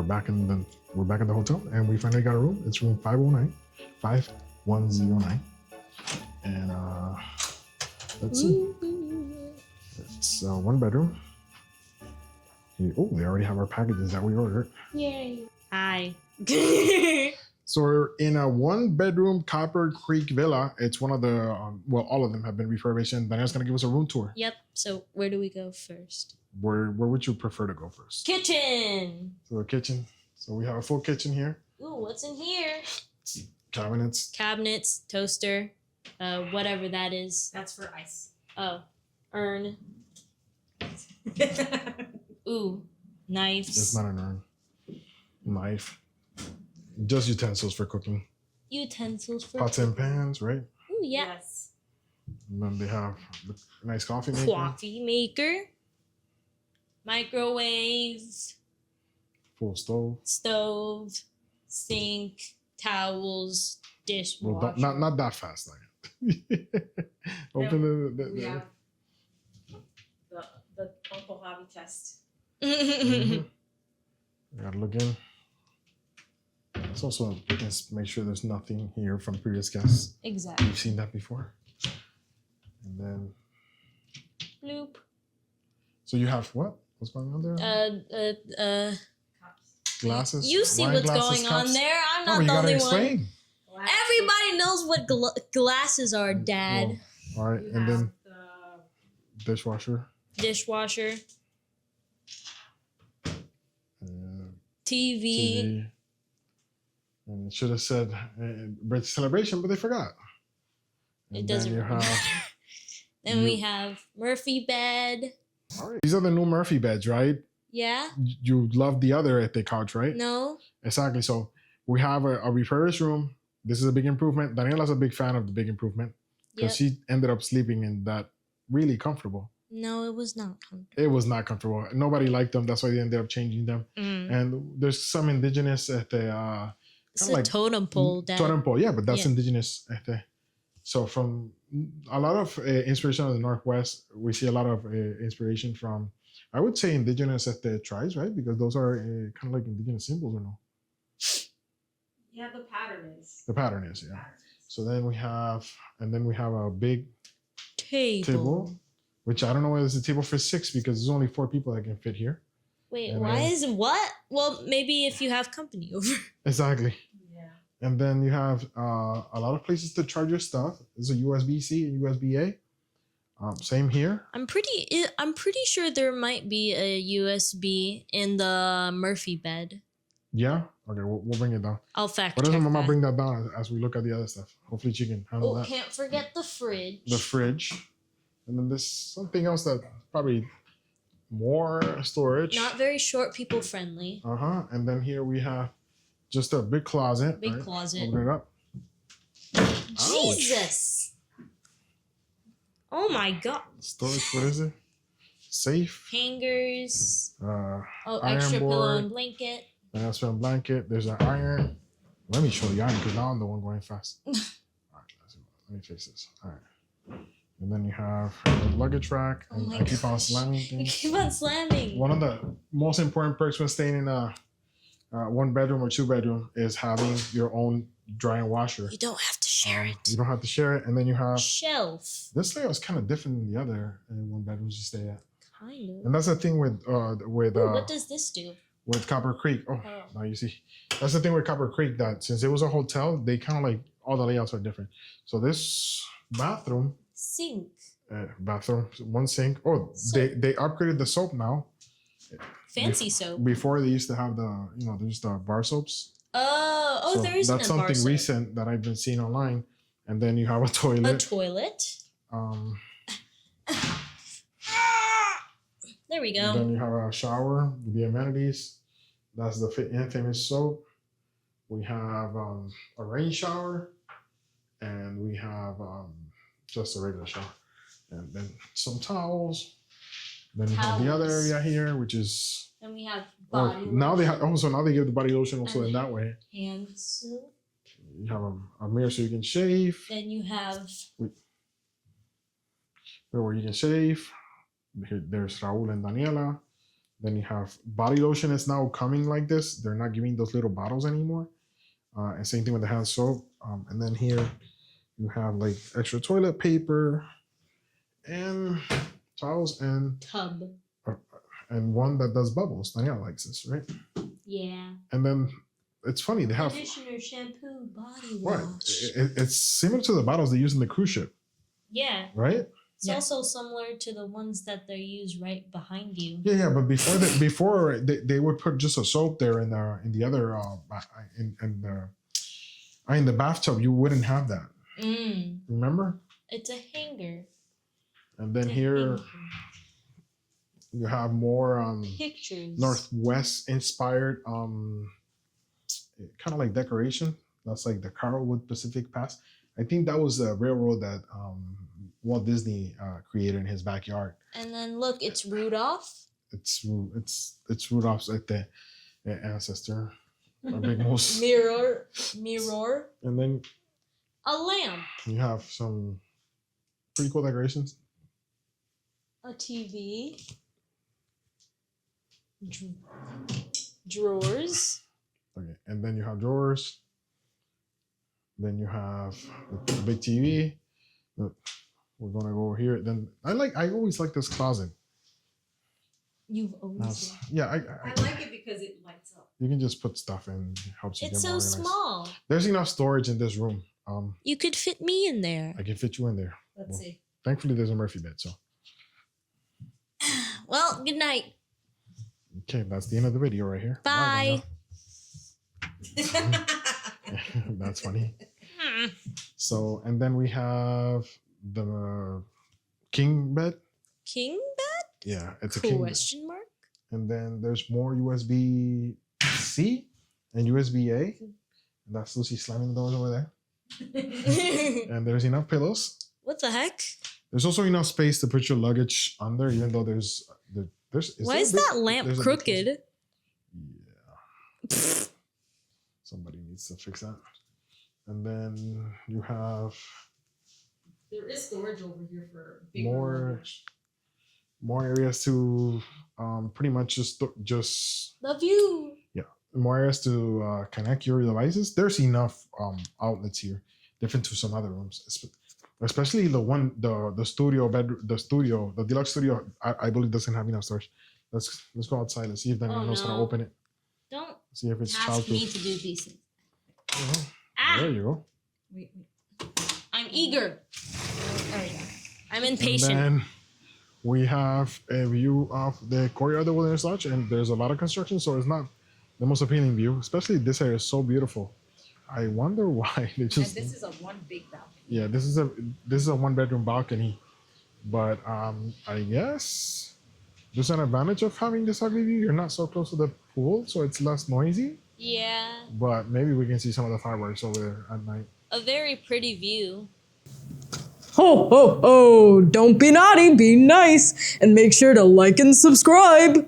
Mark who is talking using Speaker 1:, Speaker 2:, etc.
Speaker 1: back in the hotel, and we finally got a room. It's room 5109, and let's see. It's one bedroom. Oh, they already have our packages that we ordered.
Speaker 2: Yay! Hi.
Speaker 1: So we're in a one-bedroom Copper Creek villa. It's one of the all of them have been refurbished, and Danielle's gonna give us a room tour.
Speaker 2: Yep. So where do we go first?
Speaker 1: Where would you prefer to go first?
Speaker 2: Kitchen.
Speaker 1: So a kitchen. So we have a full kitchen here.
Speaker 2: Ooh, what's in here?
Speaker 1: Cabinets.
Speaker 2: Cabinets, toaster, whatever that is.
Speaker 3: That's for ice.
Speaker 2: Oh, urn. Ooh, knives.
Speaker 1: It's not an urn. Knife. Just utensils for cooking.
Speaker 2: Utensils for
Speaker 1: pots and pans, right?
Speaker 2: Ooh, yeah.
Speaker 3: Yes.
Speaker 1: And then they have a nice coffee maker.
Speaker 2: Coffee maker. Microwaves.
Speaker 1: Full stove.
Speaker 2: Stove. Sink. Towels. Dishwasher.
Speaker 1: Well, not that fast, like. Open
Speaker 3: We have the Uncle Hobby test.
Speaker 1: You gotta look in. It's also, we can make sure there's nothing here from previous guests.
Speaker 2: Exactly.
Speaker 1: You've seen that before. And then.
Speaker 2: Bloop.
Speaker 1: So you have what? What's going on there?
Speaker 3: Cups.
Speaker 1: Glasses.
Speaker 2: You see
Speaker 1: wine
Speaker 2: what's
Speaker 1: glasses,
Speaker 2: going
Speaker 1: cups.
Speaker 2: on there. I'm
Speaker 1: Oh,
Speaker 2: not
Speaker 1: you
Speaker 2: the
Speaker 1: gotta
Speaker 2: only
Speaker 1: explain.
Speaker 2: one. Everybody knows what glasses are, Dad.
Speaker 1: Well, all right,
Speaker 3: You
Speaker 1: and
Speaker 3: have
Speaker 1: then
Speaker 3: the
Speaker 1: dishwasher.
Speaker 2: Dishwasher. TV.
Speaker 1: TV. And it should have said birthday celebration, but they forgot. And
Speaker 2: It doesn't
Speaker 1: then you
Speaker 2: really
Speaker 1: have.
Speaker 2: matter. Then we have Murphy bed.
Speaker 1: All right. These are the new Murphy beds, right?
Speaker 2: Yeah?
Speaker 1: You love the other at the couch, right?
Speaker 2: No?
Speaker 1: Exactly. So we have a refurbished room. This is a big improvement. Daniela's a big fan of the big improvement because
Speaker 2: Yep.
Speaker 1: she ended up sleeping in that really comfortable.
Speaker 2: No, it was not comfortable.
Speaker 1: It was not comfortable. Nobody liked them. That's why they ended up changing them. And there's some indigenous at the
Speaker 2: It's
Speaker 1: kinda
Speaker 2: a totem pole, Dad.
Speaker 1: totem pole, yeah, but that's
Speaker 2: Yeah.
Speaker 1: indigenous. So from a lot of inspiration of the Northwest, we see a lot of inspiration from, I would say, indigenous at the tribes, right? Because those are kind of like indigenous symbols, or no?
Speaker 3: Yeah, the pattern is.
Speaker 1: The pattern is, yeah. So then we have a big table, which I don't know whether it's a table for 6 because there's only 4 people that can fit here.
Speaker 2: Wait,
Speaker 1: And
Speaker 2: why
Speaker 1: then-
Speaker 2: is it what? Well, maybe if you have company over.
Speaker 1: Exactly.
Speaker 3: Yeah.
Speaker 1: And then you have a lot of places to charge your stuff. There's a USB-C and USB-A. Same here.
Speaker 2: I'm pretty sure there might be a USB in the Murphy bed.
Speaker 1: Yeah. Okay, we'll bring it down.
Speaker 2: I'll fact
Speaker 1: Why
Speaker 2: check
Speaker 1: doesn't Mama
Speaker 2: that.
Speaker 1: bring that down as we look at the other stuff? Hopefully she can handle
Speaker 2: Oh,
Speaker 1: that.
Speaker 2: can't forget the fridge.
Speaker 1: The fridge. And then there's something else that probably more storage.
Speaker 2: Not very short people friendly.
Speaker 1: Uh-huh. And then here we have just a big closet.
Speaker 2: Big
Speaker 1: right?
Speaker 2: closet.
Speaker 1: Open it up.
Speaker 2: Jesus. Oh my god.
Speaker 1: Storage, what is it? Safe.
Speaker 2: Hangers.
Speaker 1: Oh,
Speaker 2: Oh, extra
Speaker 1: iron
Speaker 2: pillow
Speaker 1: board.
Speaker 2: and blanket.
Speaker 1: An extra blanket. There's an iron. Let me show the iron because now I'm the one going fast. All right, let me fix this. All right. And then you have the luggage rack.
Speaker 2: Oh
Speaker 1: And
Speaker 2: my
Speaker 1: I keep on
Speaker 2: gosh.
Speaker 1: slamming
Speaker 2: You
Speaker 1: things.
Speaker 2: keep on slamming.
Speaker 1: One of the most important perks when staying in a 1-bedroom or 2-bedroom is having your own drying washer.
Speaker 2: You don't have to share it.
Speaker 1: You don't have to share it. And then you have
Speaker 2: Shelf.
Speaker 1: this layout is kind of different than the other 1-bedrooms you stay at.
Speaker 2: Kind of.
Speaker 1: And that's the thing with
Speaker 2: Ooh, what does this do?
Speaker 1: with Copper Creek. Oh,
Speaker 2: Oh.
Speaker 1: now you see. That's the thing with Copper Creek, that since it was a hotel, they kind of like all the layouts are different. So this bathroom,
Speaker 2: Sink.
Speaker 1: one sink. Oh,
Speaker 2: Soap.
Speaker 1: they upgraded the soap now.
Speaker 2: Fancy soap.
Speaker 1: Before they used to have there's the bar soaps.
Speaker 2: Oh,
Speaker 1: So
Speaker 2: there isn't
Speaker 1: that's
Speaker 2: a bar
Speaker 1: something
Speaker 2: soap.
Speaker 1: recent that I've been seeing online. And then you have a toilet.
Speaker 2: A toilet. There we
Speaker 1: And
Speaker 2: go.
Speaker 1: then you have a shower with the amenities. That's the infamous soap. We have a rain shower, and we have just a regular shower, and then some towels. Then you have the other
Speaker 2: Towels.
Speaker 1: area here, which is
Speaker 2: And we have
Speaker 1: oh,
Speaker 2: body
Speaker 1: now they have now they give the body lotion also
Speaker 2: And
Speaker 1: in that way.
Speaker 2: hand soap.
Speaker 1: You have a mirror so you can shave,
Speaker 2: Then you have
Speaker 1: where you can shave. There's Raul and Daniela. Then you have body lotion is now coming like this. They're not giving those little bottles anymore. And same thing with the hand soap. And then here you have like extra toilet paper and towels
Speaker 2: Tub.
Speaker 1: and one that does bubbles. Danielle likes this, right?
Speaker 2: Yeah.
Speaker 1: And then it's funny, they have
Speaker 2: Conditioner, shampoo, body
Speaker 1: right.
Speaker 2: wash.
Speaker 1: It's similar to the bottles they use in the cruise ship,
Speaker 2: Yeah.
Speaker 1: right?
Speaker 2: It's also similar to the ones that they use right behind you.
Speaker 1: Yeah, but before they would put just a soap there in the other in the bathtub. You wouldn't have that. Remember?
Speaker 2: It's a hanger.
Speaker 1: And then
Speaker 2: It's a
Speaker 1: here
Speaker 2: hanger.
Speaker 1: you have more
Speaker 2: Pictures.
Speaker 1: Northwest inspired kind of like decoration. That's like the Carlwood Pacific Pass. I think that was a railroad that Walt Disney created in his backyard.
Speaker 2: And then look, it's Rudolph.
Speaker 1: It's Rudolph's like the ancestor, a big moose.
Speaker 2: Mirror.
Speaker 1: And then
Speaker 2: A lamp.
Speaker 1: you have some pretty cool decorations.
Speaker 2: A TV. Drawers.
Speaker 1: Okay, and then you have drawers. Then you have the big TV. Look, we're gonna go over here. Then I always like this closet.
Speaker 2: You've always.
Speaker 1: Yeah,
Speaker 3: I like it because it lights up.
Speaker 1: you can just put stuff in. It helps you
Speaker 2: It's
Speaker 1: get
Speaker 2: so
Speaker 1: more organized.
Speaker 2: small.
Speaker 1: There's enough storage in this room.
Speaker 2: You could fit me in there.
Speaker 1: I can fit you in there.
Speaker 3: Let's see.
Speaker 1: Thankfully, there's a Murphy bed. So
Speaker 2: Well, good night.
Speaker 1: okay, that's the end of the video right here.
Speaker 2: Bye.
Speaker 1: That's funny. So, and then we have the king bed.
Speaker 2: King bed?
Speaker 1: Yeah, it's a king bed.
Speaker 2: Question mark?
Speaker 1: And then there's more USB-C and USB-A. That's Lucy slamming the doors over there. And there's enough pillows.
Speaker 2: What the heck?
Speaker 1: There's also enough space to put your luggage under, even though there's.
Speaker 2: Why is that lamp
Speaker 1: there's a big
Speaker 2: crooked?
Speaker 1: Yeah. Somebody needs to fix that. And then you have
Speaker 3: There is storage over here for bigger
Speaker 1: more
Speaker 3: luggage.
Speaker 1: more areas to pretty much just
Speaker 2: The view.
Speaker 1: more areas to connect your devices. There's enough outlets here, different to some other rooms, especially the studio bedroom, the deluxe studio. I believe doesn't have enough storage. Let's go outside and see if Daniel knows how to
Speaker 2: no.
Speaker 1: open it.
Speaker 2: Don't
Speaker 1: See if it's
Speaker 2: ask me
Speaker 1: childproof.
Speaker 2: to do these things.
Speaker 1: Oh, there you go.
Speaker 3: Wait.
Speaker 2: I'm eager.
Speaker 3: There we go.
Speaker 2: I'm impatient.
Speaker 1: And then we have a view of the courtyard of the Wilderness Lodge, and there's a lot of construction, so it's not the most appealing view. Especially this area is so beautiful. I wonder why they just.
Speaker 3: And this is a one big balcony.
Speaker 1: Yeah, this is a 1-bedroom balcony, but I guess there's an advantage of having this ugly view. You're not so close to the pool, so it's less noisy.
Speaker 2: Yeah.
Speaker 1: But maybe we can see some of the fireworks over there at night.
Speaker 2: A very pretty view.
Speaker 4: Ho, ho, ho! Don't be naughty, be nice, and make sure to like and subscribe!